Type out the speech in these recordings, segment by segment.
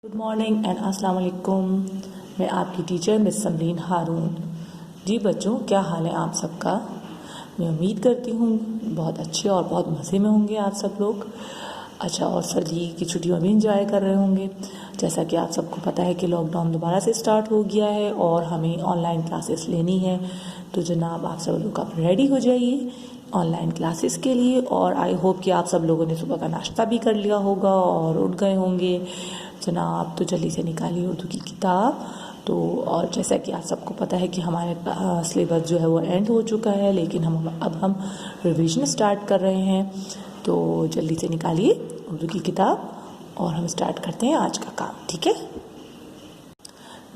Good morning and अस्सलाम वालेकुम। मैं आपकी टीचर मिस समरीन हारून। जी बच्चों, क्या हाल है आप सबका? मैं उम्मीद करती हूँ बहुत अच्छे और बहुत मज़े में होंगे आप सब लोग। अच्छा, और सर्दी की छुट्टियों में इंजॉय कर रहे होंगे। जैसा कि आप सबको पता है कि लॉकडाउन दोबारा से स्टार्ट हो गया है और हमें ऑनलाइन क्लासेस लेनी है। तो जनाब आप सब लोग अब रेडी हो जाइए ऑनलाइन क्लासेस के लिए। और आई होप कि आप सब लोगों ने सुबह का नाश्ता भी कर लिया होगा और उठ गए होंगे। जनाब तो जल्दी से निकालिए उर्दू की किताब। तो और जैसा कि आप सबको पता है कि हमारे सिलेबस जो है वो एंड हो चुका है, लेकिन हम रिवीजन स्टार्ट कर रहे हैं। तो जल्दी से निकालिए उर्दू की किताब और हम स्टार्ट करते हैं आज का काम, ठीक है?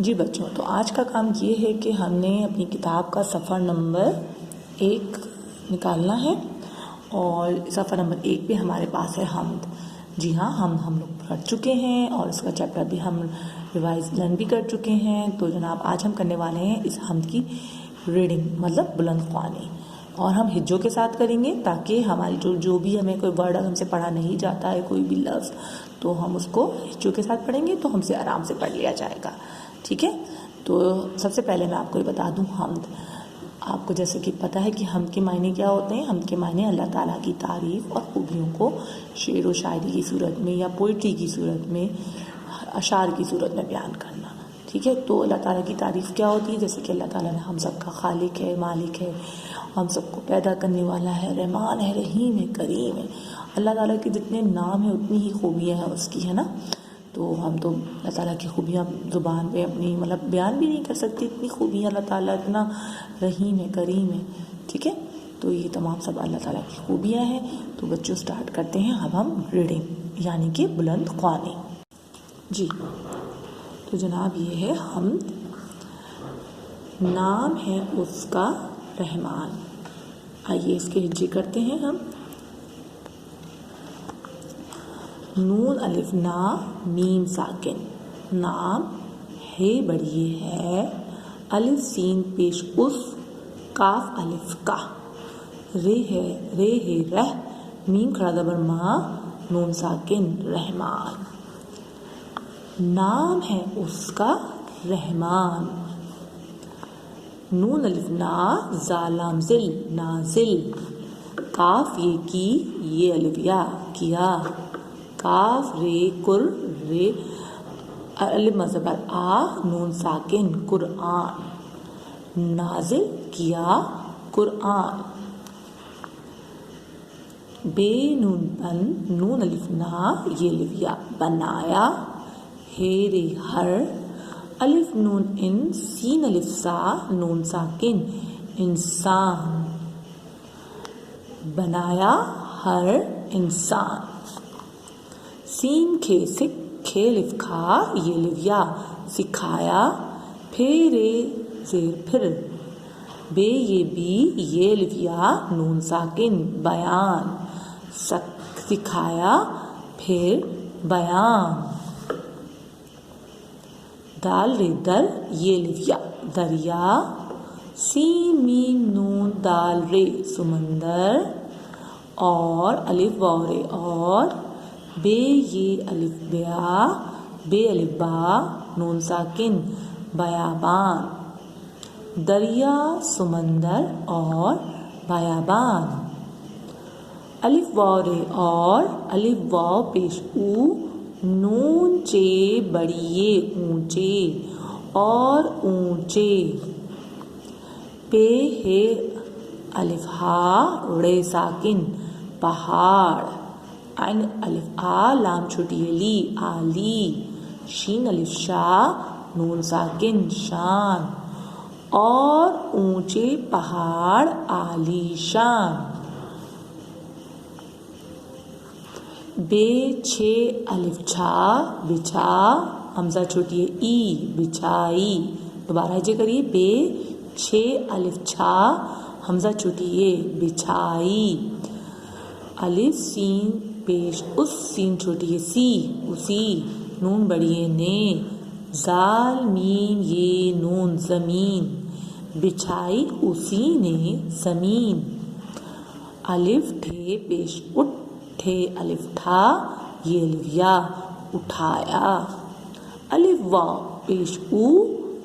जी बच्चों, तो आज का काम ये है कि हमने अपनी किताब का सफ़र नंबर 1 निकालना है और सफ़र नंबर 1 पे हमारे पास है हमद। जी हाँ, हम लोग पढ़ चुके हैं और इसका चैप्टर भी हम रिवाइज लर्न भी कर चुके हैं। तो जनाब आज हम करने वाले हैं इस हमद की रीडिंग, मतलब बुलंद ख्वानी, और हम हिज्जों के साथ करेंगे ताकि हमारी जो भी हमें कोई वर्ड हमसे पढ़ा नहीं जाता है, कोई भी लफ्ज़, तो हम उसको हिज्जों के साथ पढ़ेंगे तो हमसे आराम से पढ़ लिया जाएगा, ठीक है? तो सबसे पहले मैं आपको ये बता दूँ, हमद आपको जैसे कि पता है कि हमद के मायने क्या होते हैं। हमद के मायने अल्लाह ताला की तारीफ़ और खूबियों को शेर व शायरी की सूरत में या पोइट्री की सूरत में, अशार की सूरत में बयान करना, ठीक है? तो अल्लाह ताला की तारीफ़ क्या होती है? जैसे कि अल्लाह ताला ने हम सब का खालिक है, मालिक है, हम सबको पैदा करने वाला है, रहमान है, रहीम है, करीम है। अल्लाह ताला के जितने नाम हैं उतनी ही खूबियाँ हैं उसकी, है ना? तो हम तो अल्लाह ताला की खूबियाँ ज़ुबान पे अपनी मतलब बयान भी नहीं कर सकती, इतनी खूबियाँ अल्लाह ताला, इतना रहीम है, करीम है, ठीक है? तो ये तमाम सब अल्लाह ताला की खूबियाँ हैं। तो बच्चों स्टार्ट करते हैं अब हम रीडिंग, यानी कि बुलंद ख्वानी। जी, तो जनाब ये है हमद, नाम है उसका रहमान। आइए इसके हिज्जे करते हैं हम। नून अलिफ ना मीम साकिन, नाम है बढ़िए है, अलिफ सीन पेश उस, काफ अलिफ का, रे है रह, मीम खड़ा जबर मा, नून साकिन रहमान। नाम है उसका रहमान। नून अलिफ ना जालाम जिल नाजिल, काफ ये की, ये अलिफ या किया, काफ रे कुर रे अलिफ मज़बर आ, नून साकिन कुरआन, नाजिल किया कुरआन। बे नून बन, नून अलिफ ना ये अलिफ या, बनाया, हे रे हर, अलिफ नून इन, सीन अलिफ सा, नून साकिन इंसान, बनाया हर इंसान। सीन खे सिख, खे लिफ खा, ये लिविया सिखाया, फेरे जेर फिर, बे ये बी, ये लिविया नून साकिन बयान, सिखाया फिर बयान। दाल रे दर, ये लिविया दरिया, सीन मीम नून दाल रे समंदर, और अलिफ वाव रे और, बे ये अलिफ बया, बे अलिफ बा, नून साकिन बयाबान, दरिया समंदर और बयाबान। अलिफ वाव रे और, अलिफ वाव पेश ऊ, नून चे बड़िए ऊंचे और ऊंचे, पे है अलिफ हा रे साकिन पहाड़, आइन अलिफ आ लाम छोटी ली आली, शीन अलिफ शा, नून साकिन शान, और ऊंचे पहाड़ आलीशान। बे छे अलिफ छा बिछा, हमजा छोटी ई बिछाई, दोबारा जे करिए, बे छे अलिफ छा, हमजा छोटी ए बिछाई, अलिफ सीन पेश उस, सीन छोटी है सी उसी, नून बड़ी है ने, जाल मीन ये नून ज़मीन, बिछाई उसी ने ज़मीन। अलिफ ठे पेश उठ, ठे अलिफ ठा, ये अलिफ या उठाया, الف واو پیش او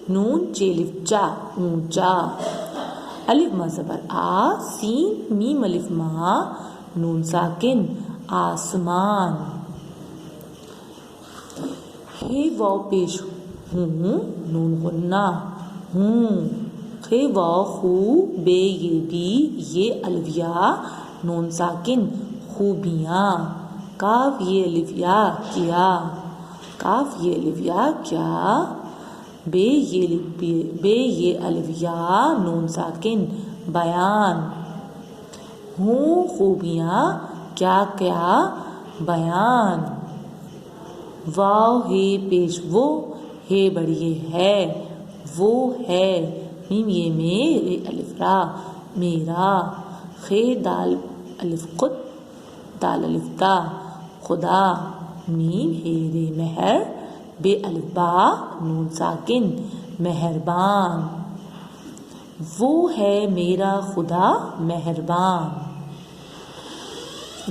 نون چیلف چا اونچا الف مزبر آ سین میم الف ما نون ساکن آسمان ہے واو پیش ہوں نون غنہ ہوں خے واو خو بے یہ بی یہ الف یا نون ساکن خوبیاں کاف یہ الف یا کیا کاف یہ الف یا کیا بے یہ الف یا نون ساکن بیان ہوں خوبیاں کیا کیا بیان واو ہے پیش وہ ہے بڑی ہے وہ ہے میم یہ میرے الف را میرا خے دال الف خود دال الف دا خدا میم ہے رے مہر بے الف با نون ساکن مہربان وہ ہے میرا خدا مہربان.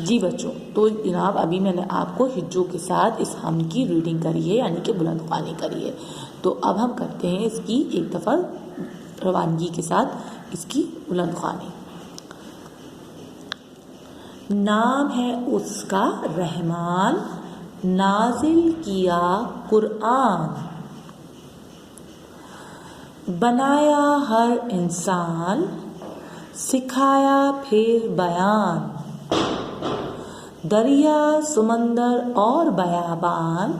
جی بچوں تو جناب ابھی میں نے آپ کو ہجوں کے ساتھ اس ہم کی ریڈنگ کری ہے یعنی کہ بلند خوانی کری ہے. تو اب ہم کرتے ہیں اس کی ایک دفعہ روانگی کے ساتھ اس کی بلند خوانی. نام ہے اس کا رحمان نازل کیا قرآن بنایا ہر انسان سکھایا پھر بیان دریا سمندر اور بیابان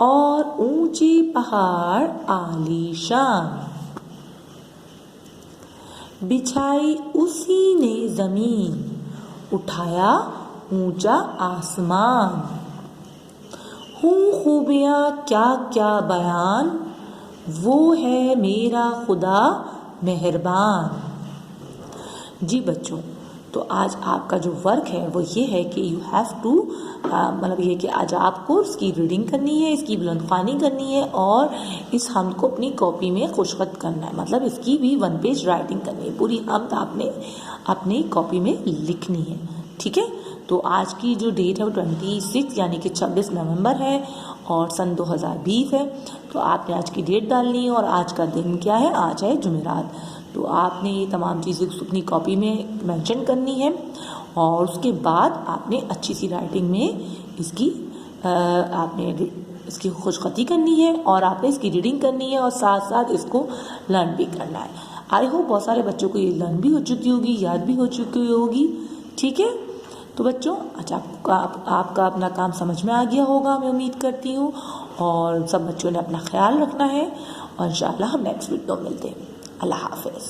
اور اونچے پہاڑ عالی شان بچھائی اسی نے زمین اٹھایا اونچا آسمان ہوں خوبیاں کیا کیا بیان وہ ہے میرا خدا مہربان. جی بچوں تو آج آپ کا جو ورک ہے وہ یہ ہے کہ یو ہیو ٹو مطلب یہ کہ آج آپ کو اس کی ریڈنگ کرنی ہے اس کی بلند خوانی کرنی ہے اور اس حمد کو اپنی کاپی میں خوشخط کرنا ہے مطلب اس کی بھی 1 پیج رائٹنگ کرنی ہے پوری حمد آپ نے اپنی کاپی میں لکھنی ہے. ٹھیک ہے تو آج کی جو ڈیٹ ہے وہ 26 یعنی کہ 26 نومبر ہے اور سن 2020 ہے. تو آپ نے آج کی ڈیٹ ڈالنی ہے اور آج کا دن کیا ہے آج ہے جمعرات. تو آپ نے یہ تمام چیزیں اپنی کاپی میں مینشن کرنی ہے اور اس کے بعد آپ نے اچھی سی رائٹنگ میں اس کی آپ نے اس کی خوشخطی کرنی ہے اور آپ نے اس کی ریڈنگ کرنی ہے اور ساتھ ساتھ اس کو لرن بھی کرنا ہے. آئی ہوپ بہت سارے بچوں کو یہ لرن بھی ہو چکی ہوگی یاد بھی ہو چکی ہوگی. ٹھیک ہے تو بچوں اچھا آپ کا اپنا کام سمجھ میں آ گیا ہوگا میں امید کرتی ہوں اور سب بچوں نے اپنا خیال رکھنا ہے اور انشاءاللہ ہم نیکسٹ ویڈیو ملتے ہیں. اللہ حافظ.